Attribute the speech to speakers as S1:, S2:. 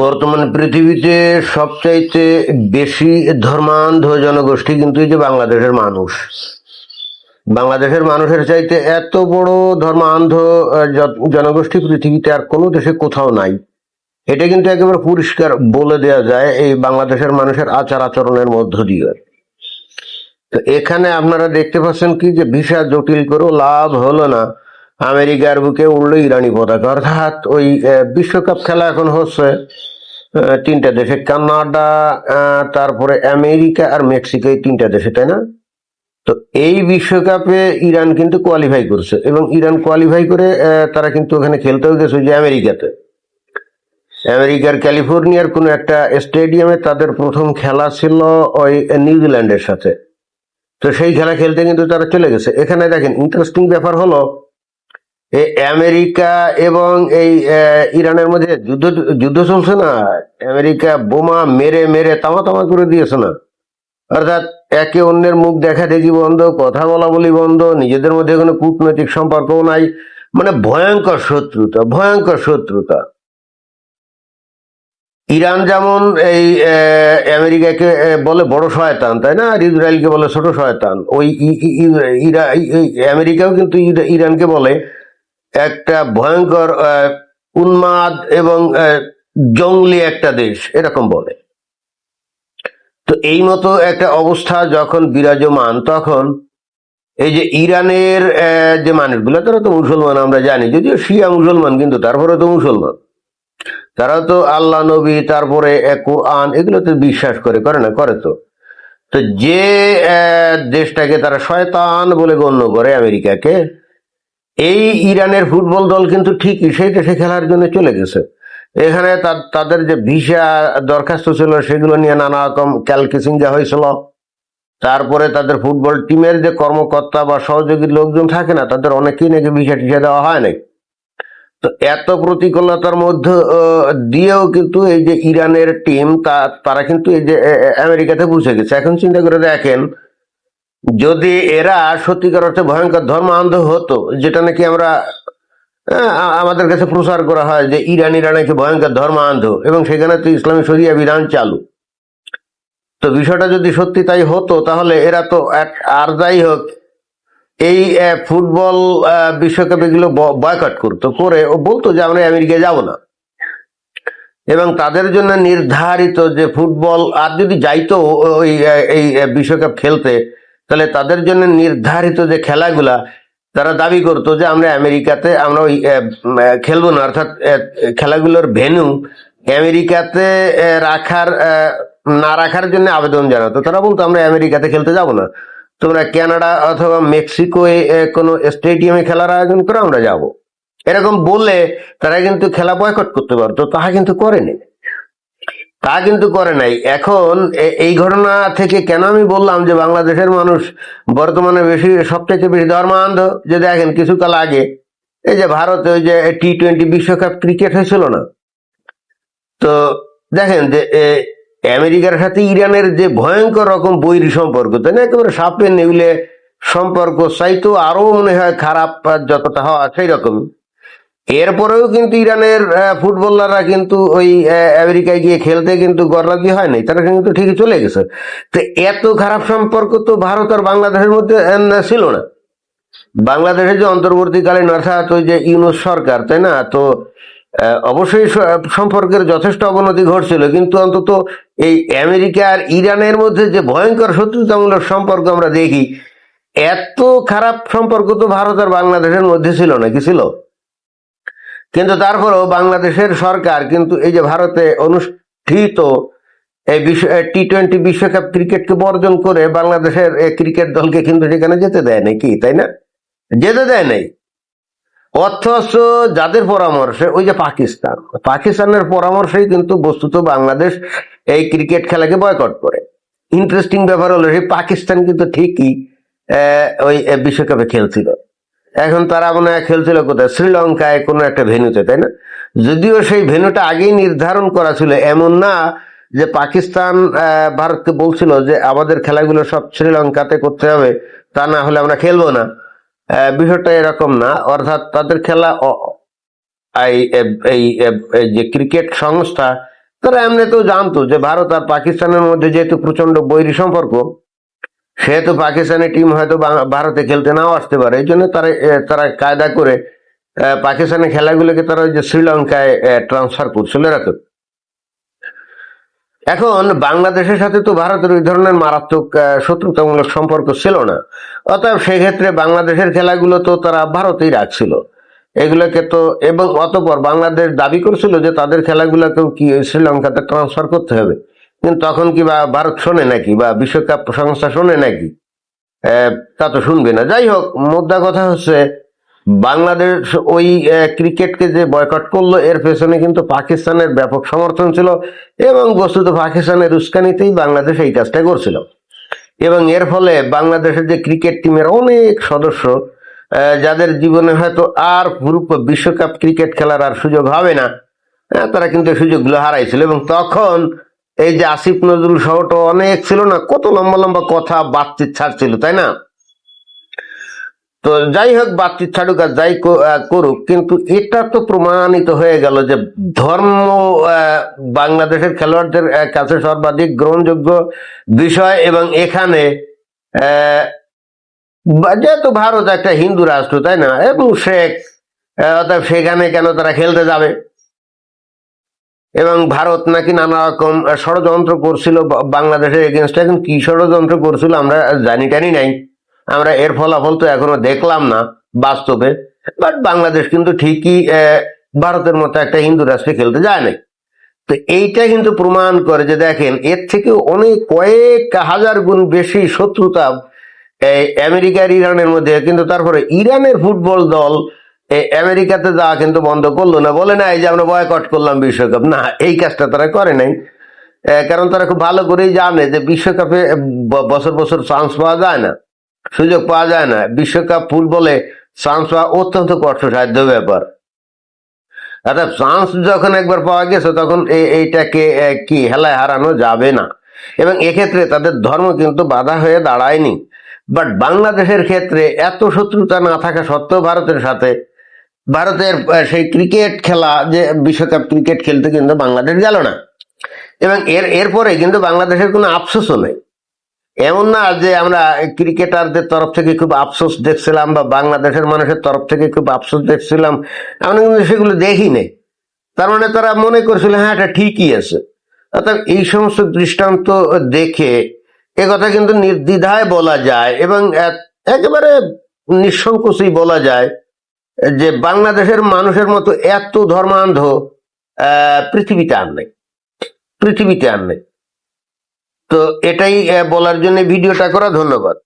S1: বর্তমান পৃথিবীতে সবচাইতে বেশি ধর্মান্ধ জনগোষ্ঠী কিন্তু এই যে বাংলাদেশের মানুষ। বাংলাদেশের মানুষের চাইতে এত বড় ধর্মান্ধ জনগোষ্ঠী পৃথিবীতে আর কোনো দেশে কোথাও নাই। এটা কিন্তু একেবারে পরিষ্কার বলে দেওয়া যায় এই বাংলাদেশের মানুষের আচার আচরণের মধ্য দিয়ে। তো এখানে আপনারা দেখতে পাচ্ছেন কি যে ভিসা জটিল করেও লাভ হলো না, আমেরিকার বুকে উড়লো ইরানি পতাকা। অর্থাৎ ওই বিশ্বকাপ খেলা এখন হচ্ছে তিনটা দেশে, কানাডা, তারপরে আমেরিকা আর মেক্সিকো, এই তিনটা দেশে, তাই না? তো এই বিশ্বকাপে ইরান কিন্তু কোয়ালিফাই করছে এবং ইরান কোয়ালিফাই করে তারা কিন্তু ওখানে খেলতেও গেছে যে আমেরিকাতে, আমেরিকার ক্যালিফোর্নিয়ার কোনো একটা স্টেডিয়ামে তাদের প্রথম খেলা ছিল ওই নিউজিল্যান্ডের সাথে। তো সেই খেলা খেলতে কিন্তু তারা চলে গেছে। এখানে দেখেন ইন্টারেস্টিং ব্যাপার হলো এই আমেরিকা এবং এই ইরানের মধ্যে যুদ্ধ যুদ্ধ চলছে না, আমেরিকা বোমা মেরে মেরে তামা তামা করে দিয়েছে না। অর্থাৎ একে অন্যের মুখ দেখা দেখি বন্ধ, কথা বলা বলি বন্ধ, নিজেদের মধ্যে কোনো কূটনৈতিক সম্পর্কও নাই, মানে ভয়ঙ্কর শত্রুতা, ভয়ঙ্কর শত্রুতা। ইরান যেমন এই আমেরিকাকে বলে বড় শয়তান, তাই না, আর ইসরায়েলকে বলে ছোট শয়তান। ওই আমেরিকাও কিন্তু ইরানকে বলে একটা ভয়ঙ্কর উন্মাদ এবং জঙ্গলি একটা দেশ, এরকম বলে। তো এই মতো একটা অবস্থা যখন বিরাজমান, তখন এই যে ইরানের যে মানুষগুলো, তারা তো মুসলমান, আমরা জানি, যদিও শিয়া মুসলমান, কিন্তু তারপরে তো মুসলমান। তারা তো আল্লাহ, নবী, তারপরে কোরআন, এগুলোতে বিশ্বাস করে না, করে তো। তো যে দেশটাকে তারা শয়তান বলে গণ্য করে, আমেরিকাকে, এই ইরানের ফুটবল দল কিন্তু ঠিকই সেই দেশে খেলার জন্য চলে গেছে। এখানে তাদের যে ভিসা দরখাস্ত ছিল সেগুলো নিয়ে নানা রকম ক্যালকিচিঞ্জা হয়েছিল। তারপরে তাদের ফুটবল টিমের যে কর্মকর্তা বা সহযোগী লোকজন থাকে না, তাদের অনেকেই নাকি ভিসা টিসা দেওয়া হয় নাই। তো এত প্রতিকূলতার মধ্যে দিয়েও কিন্তু এই যে ইরানের টিম, তারা কিন্তু এই যে আমেরিকাতে পৌঁছে গেছে। এখন চিন্তা করে দেখেন, যদি এরা সত্যিকার অর্থে ভয়ঙ্কর ধর্মান্ধ হতো, যেটা নাকি আমরা আমাদের কাছে প্রচার করা হয় যে ইরানিরা নাকি ভয়ঙ্কর ধর্মান্ধ এবং সেখানে তো ইসলামী শরিয়া বিধান চালু, তো বিষয়টা যদি সত্যি তাই হতো, তাহলে এরা তো আর যাই হোক এই ফুটবল বিশ্বকাপ এগুলো বয়কট করতো, করে ও বলতো যে আমরা আমেরিকায় যাব না। এবং তাদের জন্য নির্ধারিত যে ফুটবল, আর যদি যাইতো ওই এই বিশ্বকাপ খেলতে, তাহলে তাদের জন্য নির্ধারিত যে খেলাগুলা তারা দাবি করতো যে আমরা আমেরিকাতে আমরা ওই খেলবো না। অর্থাৎ খেলাগুলোর ভেন্যু আমেরিকাতে না রাখার জন্য আবেদন জানাতো। তারা বলতো আমরা আমেরিকাতে খেলতে যাব না, তোমরা কানাডা অথবা মেক্সিকোয় কোনো স্টেডিয়ামে খেলার আয়োজন করে আমরা যাব, এরকম বললে তারা কিন্তু খেলা বয়কট করতে পারতো। তাহা কিন্তু করেনি, তা কিন্তু করে নাই। এখন এই ঘটনা থেকে কেন আমি বললাম যে বাংলাদেশের মানুষ বর্তমানে সবচেয়ে বেশি ধর্মান্ধ, যে দেখেন কিছুকাল আগে এই যে ভারতে ওই যে T20 বিশ্বকাপ ক্রিকেট হয়েছিল না, তো দেখেন যে আমেরিকার সাথে ইরানের যে ভয়ঙ্কর রকম বৈরী সম্পর্ক, তাই না, একেবারে সাপে নেউলে সম্পর্ক, চাইতো আরো মনে হয় খারাপ যতটা হওয়া সেই রকম। এরপরেও কিন্তু ইরানের ফুটবলাররা কিন্তু ওই আমেরিকায় গিয়ে খেলতে কিন্তু গররাজি হয় নাই, তারা কিন্তু ঠিকই চলে গেছে। তো এত খারাপ সম্পর্ক তো ভারত আর বাংলাদেশের মধ্যে ছিল না। বাংলাদেশের যে অন্তর্বর্তীকালীন, অর্থাৎ ওই যে ইউনূস সরকার, তাই না, তো অবশ্যই সম্পর্কের যথেষ্ট অবনতি ঘটছিল, কিন্তু অন্তত এই আমেরিকা আর ইরানের মধ্যে যে ভয়ঙ্কর শত্রুতামূলক সম্পর্ক আমরা দেখি, এত খারাপ সম্পর্ক তো ভারত আর বাংলাদেশের মধ্যে ছিল না, কি ছিল? কিন্তু তারপরেও বাংলাদেশের সরকার কিন্তু এই যে ভারতে অনুষ্ঠিত এই T20 বিশ্বকাপ ক্রিকেটকে বর্জন করে বাংলাদেশের ক্রিকেট দলকে কিন্তু সেখানে যেতে দেয় নাই, কি তাই না, যেতে দেয় নাই। অথচ যাদের পরামর্শে, ওই যে পাকিস্তানের পরামর্শেই কিন্তু বস্তুত বাংলাদেশ এই ক্রিকেট খেলাকে বয়কট করে। ইন্টারেস্টিং ব্যাপার হলো সেই পাকিস্তান কিন্তু ঠিকই ওই বিশ্বকাপে খেলছিল। এখন তারা মনে হয় খেলছিল কোথায়, শ্রীলঙ্কায় কোনো একটা ভেন্যুতে, তাই না? যদিও সেই ভেন্যুটা আগেই নির্ধারণ করা ছিল, এমন না যে পাকিস্তান ভারতকে বলছিল যে আমাদের খেলাগুলো সব শ্রীলঙ্কাতে করতে হবে, তা না হলে আমরা খেলবো না। বিষয়টা এরকম না। অর্থাৎ তাদের খেলা এই যে ক্রিকেট সংস্থা তারা এমনিতেও জানতো যে ভারত আর পাকিস্তানের মধ্যে যেহেতু প্রচন্ড বৈরী সম্পর্ক, সেহেতু পাকিস্তানি টিম হয়তো ভারতে খেলতে নাও আসতে পারে, এই জন্য তারা কায়দা করে পাকিস্তানের খেলাগুলোকে তারা ওই যে শ্রীলঙ্কায় ট্রান্সফার করছিল এরকম। এখন বাংলাদেশের সাথে তো ভারতের ওই ধরনের মারাত্মক শত্রুতামূলক সম্পর্ক ছিল না, অতএব সেক্ষেত্রে বাংলাদেশের খেলাগুলো তো তারা ভারতেই রাখছিল এগুলোকে তো। এবং অতঃপর বাংলাদেশ দাবি করছিল যে তাদের খেলাগুলোকেও কি ওই শ্রীলঙ্কাতে ট্রান্সফার করতে হবে, কিন্তু তখন কি বা ভারত শোনে নাকি, বা বিশ্বকাপ সংস্থা শোনে নাকি? তা তো শুনবে না। যাই হোক, মোদ্দা কথা হচ্ছে বাংলাদেশ ওই ক্রিকেটকে যে বয়কট করলো এর পেছনে কিন্তু পাকিস্তানের ব্যাপক সমর্থন ছিল, এবং বস্তুত পাকিস্তানের উস্কানিতেই বাংলাদেশ এই কাজটা করছিল। এবং এর ফলে বাংলাদেশের যে ক্রিকেট টিমের অনেক সদস্য, যাদের জীবনে হয়তো আর বিশ্বকাপ ক্রিকেট খেলার আর সুযোগ হবে না, তারা কিন্তু এই সুযোগগুলো হারাইছিল। এবং তখন এই যে আসিফ নজরুল সহ তো অনেক ছিল না, কত লম্বা লম্বা কথা বাতচিত ছাড়ছিল, তাই না? তো যাই হোক, বাতচিত ছাড়ুক আর যাই করুক, কিন্তু এটা তো প্রমাণিত হয়ে গেল যে ধর্ম বাংলাদেশের খেলোয়াড়দের কাছে সর্বাধিক গ্রহণযোগ্য বিষয়। এবং এখানে যেহেতু ভারত একটা হিন্দু রাষ্ট্র, তাই না, এবং অর্থাৎ সেখানে কেন তারা খেলতে যাবে? এবং ভারত নাকি নানা রকম ষড়যন্ত্র করছিল বাংলাদেশের এগেনস্টে। এখন কি ষড়যন্ত্র করছিল আমরা জানি টানি নাই, আমরা এর ফলাফল তো এখনো দেখলাম না বাস্তবে। বাট বাংলাদেশ কিন্তু ঠিকই ভারতের মতো একটা হিন্দু রাষ্ট্রে খেলতে যায় নাই। তো এইটা কিন্তু প্রমাণ করে যে দেখেন, এর থেকে অনেক কয়েক হাজার গুণ বেশি শত্রুতা এই আমেরিকার ইরানের মধ্যে। কিন্তু তারপরে ইরানের ফুটবল দল আমেরিকাতে যাওয়া কিন্তু বন্ধ করলো না, বলে না এই যে আমরা বয়কট করলাম বিশ্বকাপ, না, এই কাজটা তারা করে নাই। কারণ তারা খুব ভালো করেই জানে যে বিশ্বকাপে বছর বছর চান্স পাওয়া যায় না, সুযোগ পাওয়া যায় না। বিশ্বকাপ ফুটবলে চান্স পাওয়া অত্যন্ত কষ্টসাধ্য ব্যাপার। অর্থাৎ চান্স যখন একবার পাওয়া গেছে তখন এইটাকে কি হেলায় হারানো যাবে না। এবং এক্ষেত্রে তাদের ধর্ম কিন্তু বাধা হয়ে দাঁড়ায়নি। বাট বাংলাদেশের ক্ষেত্রে এত শত্রুতা না থাকা সত্ত্বেও ভারতের সেই ক্রিকেট খেলা, যে বিশ্বকাপ ক্রিকেট খেলতে কিন্তু বাংলাদেশ গেল না। এবং এরপরে কিন্তু বাংলাদেশের কোনো আফসোসও নেই। এমন না যে আমরা ক্রিকেটারদের তরফ থেকে খুব আফসোস দেখছিলাম বা বাংলাদেশের মানুষের তরফ থেকে খুব আফসোস দেখছিলাম, আমরা কিন্তু সেগুলো দেখি নেই। তার মানে তারা মনে করছিল হ্যাঁ এটা ঠিকই আছে। অর্থাৎ এই সমস্ত দৃষ্টান্ত দেখে কথা কিন্তু নির্দ্বিধায় বলা যায় এবং একেবারে নিঃসংকোচেই বলা যায় যে বাংলাদেশের মানুষের মতো এত ধর্মান্ধ পৃথিবীতে আর নেই, পৃথিবীতে আর নেই। তো এটাই বলার জন্য ভিডিওটা করা। ধন্যবাদ।